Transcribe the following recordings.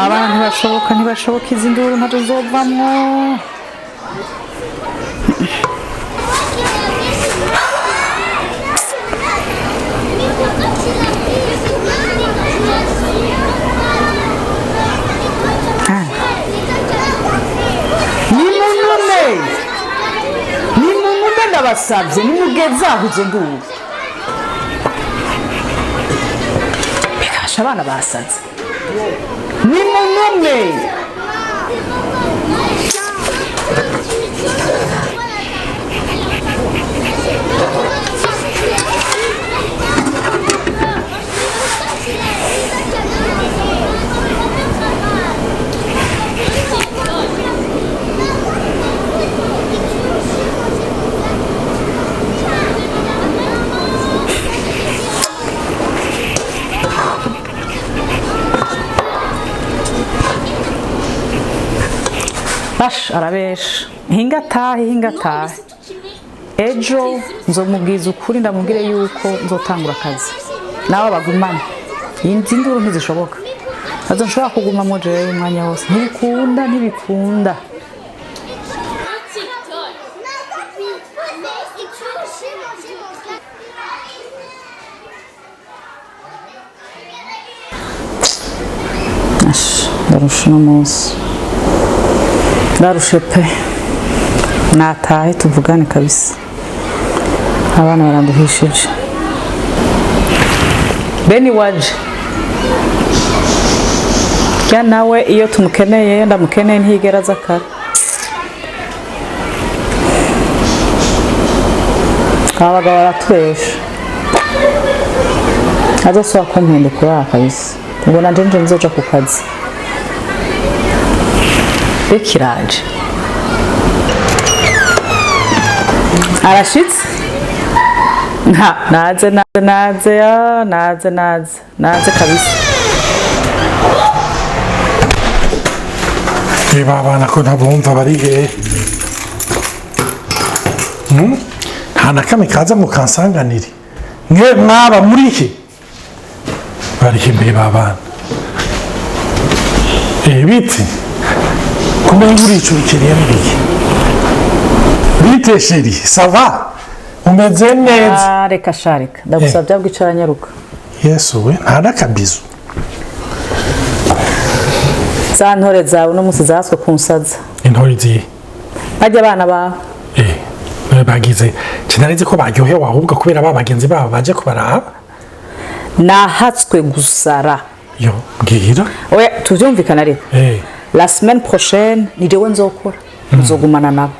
abantu ntibashoboka izi nduru ntazo zovamwo. Nimunume ndabasabye nimugezaho izo nduru. Bikasha abana basaze. Nimunume. Bash arabesha hingatahe ejo nzomubwiza ukuri ndamubwire yuko nzotangura akazi nawe bagumane indi nduru ntizishoboka azo nshobora kuguma mo jewe umwanya wose ntibikunda Arashuhanye umunsi Darushe pe natahe tuvugane kabisa abana baranduhishije Beni waje kya nawe iyo tumukeneye ndamukeneye ntigera zakara abaga baratwesha azoswa kumpende kuri kabisa ngo nanje nzoja ku kazi Bekiraje arashitse naze kabisa Baba nako ntabumva bari he nta nakame kaza mu kansanganire mwe mwaba muri he bari he mbe baba biti Comment vous Bite sheri, ça va? Umeze neza. Reka sharika, ndagusabye bwicara nyaruka. Yesu we, nta kabizo. Zantore zawe no musi zaswe kunsaza. Intore zi. Bajya abana ba. Bagize, kinarize ko baryohewe ahubwo kubera babagenzi babo baje kubaraba. Nahatswe gusara. Yo, mbwira. Oya, tuvyumvikana rero. La semaine prochaine ni jewe nzokora nzogumana nabo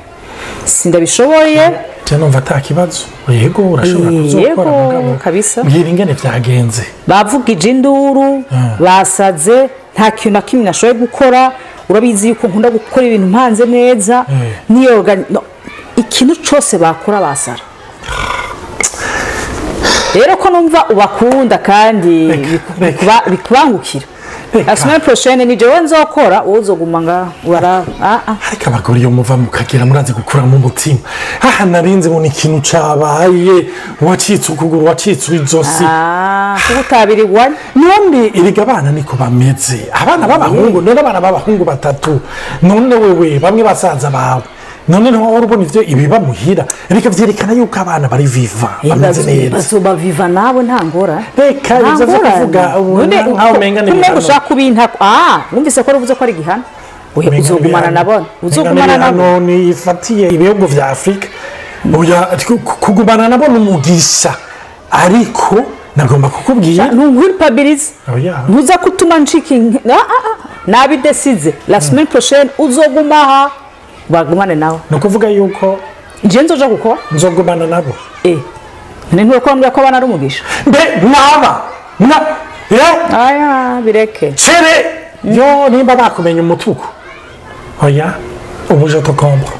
sindabishoboye cyane mva atakibazo yego urashobora kuzokora mugabo kabisa mbwira ingene vyagenze bavugije induru basaze nta kintu nakimwe nashoboye gukora urabizi yuko nkunda gukora ibintu mpanze neza niyo ikintu cyose bakora basara rero ko numva ubakunda kandi bikubangukira La semaine prochaine ni jewe nzokora uzoguma nga wara ariko abagore yo muva mukagira murazi gukura mu mutima narinze mu ikintu cabaye wacitse ukuguru wacitse izosi kubutabirigwa none iriga abana niko bameze abana b'abahungu none abana b'abahungu batatu none wewe bamwe basaza bawe none no urubona ivyo ibiba muhira reka vyerekana yuko abana bari viva bameze neza bazoba viva nabo ntangora reka biza kuvuga aho menga ne kumwe gushaka kubinta numvise ko ruvuze ko ari gihana uzogumana nabone uzogumana none ifatiye ibihugu vya Afrika oya kugumana nabone umugisha ariko nagomba kukubwira ntuhirpabilize ntuza kutuma nshiking nabidesize la semaine prochaine uzogumaha bagumane nawe nukuvuga yuko nje nzoja gukora nzogumana nabo nintwe ko mbya ko bana rumugisha mbe naba aya bireke chere yo nimba bakumenya umutuku oya ubuje to comprendre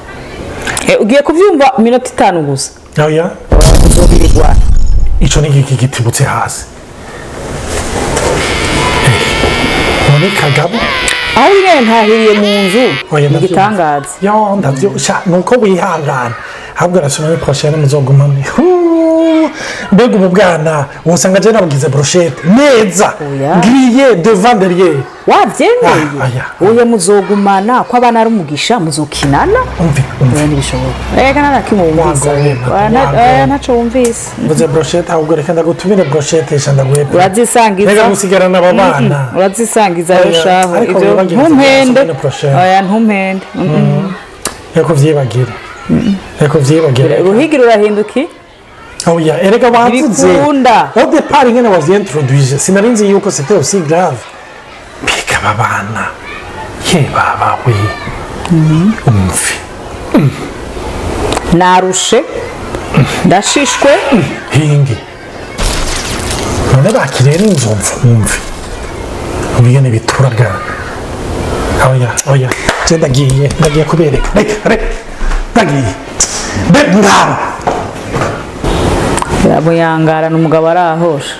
ugiye kuvyumva minota 5 gusa oya uzobirigwa ico ni gitibutse hasi none kagabo aho nyene ntahiriye mu nzu igitangaza yo ndavyo nuko wihangana habwo la semaine prochaine muzogumane mbega ubu bwana usanga je nabugize brochette neza grillé devant derrière wavyemeye uye muzogumana ko abana ari umugisha muzokinana umve nibishoboka reka narakimwumvisa ntaco wumvise mvuze brochette ahubwo reka ndagutumire brochette shandaguhe urazisangiza reka gusigarana abana urazisangiza rushaho ivyo ntumpende ntumpende reka vyibagira uruhigi rurahinduki oya erega bavuze au départ ingene wavyiintroduise sinarinzi yuko c'était aussi grave mbega babana ye baba we umve narushe ndashishwe hingi none bakirera inzomvu umve ubigene bituraga oya je ndagiye kubereka reka ndagiye ngaba yamuyangara n'umugabo arahosha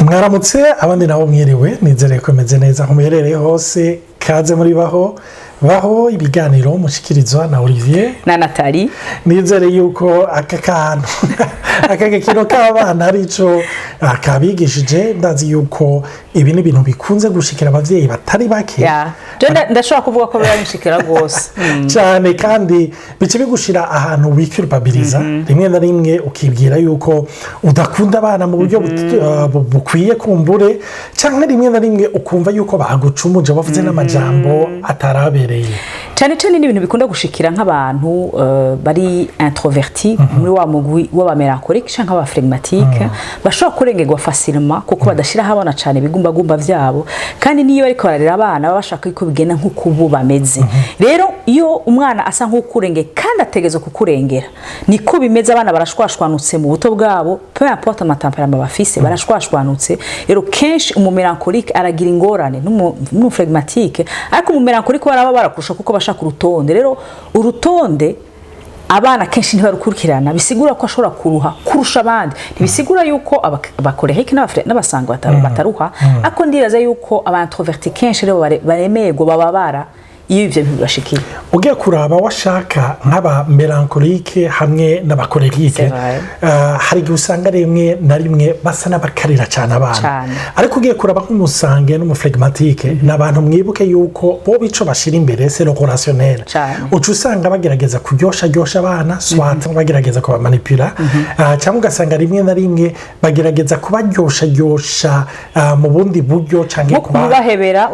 mwaramutse abandi nabo mwiriwe nizere ko meze neza aho muherereye hose kaze muri baho ibiganiro mushikirizwa na Olivier na Nathalie nizere yuko aka gakino k'abana arico akabigishije ndazi yuko ibi ni ibintu bikunze gushikira abavyeyi batari bake ndashobora kuvuga ko birabishikira rwose cyane kandi bice bigushira ahantu wiculpabiliza rimwe na rimwe ukibwira yuko udakunda abana mu buryo bukwiye kumbure cyangwa rimwe na rimwe ukumva yuko bagucumuje bavuze n'amajambo atarabereye cyane n'ibintu bikunda gushikira nk'abantu bari introverti muri wa mugwi w'abamelancholique canke abaflegmatique bashobora kurengerwa facilement kuko badashiraho abana cyane bigumbagumba vyabo kandi niyo bariko bararera abana baba bashaka ko bigena nk'uko bo bameze rero iyo umwana asa nk'ukurenge kandi ategezo kukurengera niko bimeze abana barashwashwanutse mu buto bwabo peu importe amatemperament bafise barashwashwanutse rero kenshi umumelancholique aragira ingorane n'umuflegmatique ariko umumelancholique baraba barakurusha kuko bashaka urutonde rero urutonde abana kenshi ntibarukurikirana bisigura ko ashobora kuruha kurusha abandi ntibisigura yuko abakoreheke n'abasanga bataruha ako ndiraza yuko abantroverti kenshi rero baremego bababara iyo ivyo bibashikiye ugiye kuraba washaka nk'aba melancholique hamwe n'abakorehike hari igihe usanga rimwe na rimwe basa n'abakarira cyane abana ariko ugiye kuraba nk'umusange n'umuflegmatique n'abantu mwibuke yuko bo bico bashira imbere c'est le relationnel ucu usanga bagerageza kuryosha abana swat bagerageza kubamanipula cyangwa ugasanga rimwe na rimwe bagerageza kubaryosha mu bundi buryo cyangwa kubahebera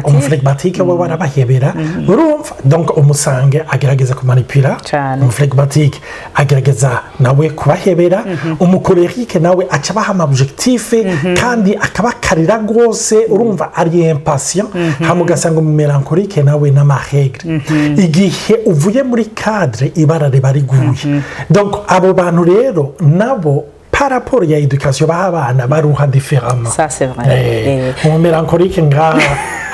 umuflegmatique we barabahebera urumva donc umusange agerageza kumanipula umuflegmatique agerageza nawe kubahebera umukorehike nawe aca baha objectif kandi akabakarira rwose urumva ari impatient hamwe ugasanga umumelancholique nawe n'amaregre igihe uvuye muri cadre ibara riba riguye donc abo bantu rero nabo par rapport ya education b'abana baruha différemment ça c'est vrai umumelancholique ngaha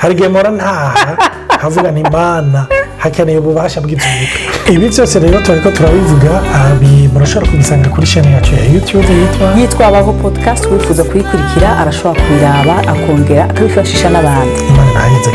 harige mora ntaha havuga ni Imana hakeneye ububasha bw'izuka ibi byose rero turiko turabivuga murashobora kubisanga kuri chaîne yacu ya YouTube yitwa Baho podcast wifuza kuyikurikira arashobora kubiraba akongera akabifashisha n'abandi Imana naheze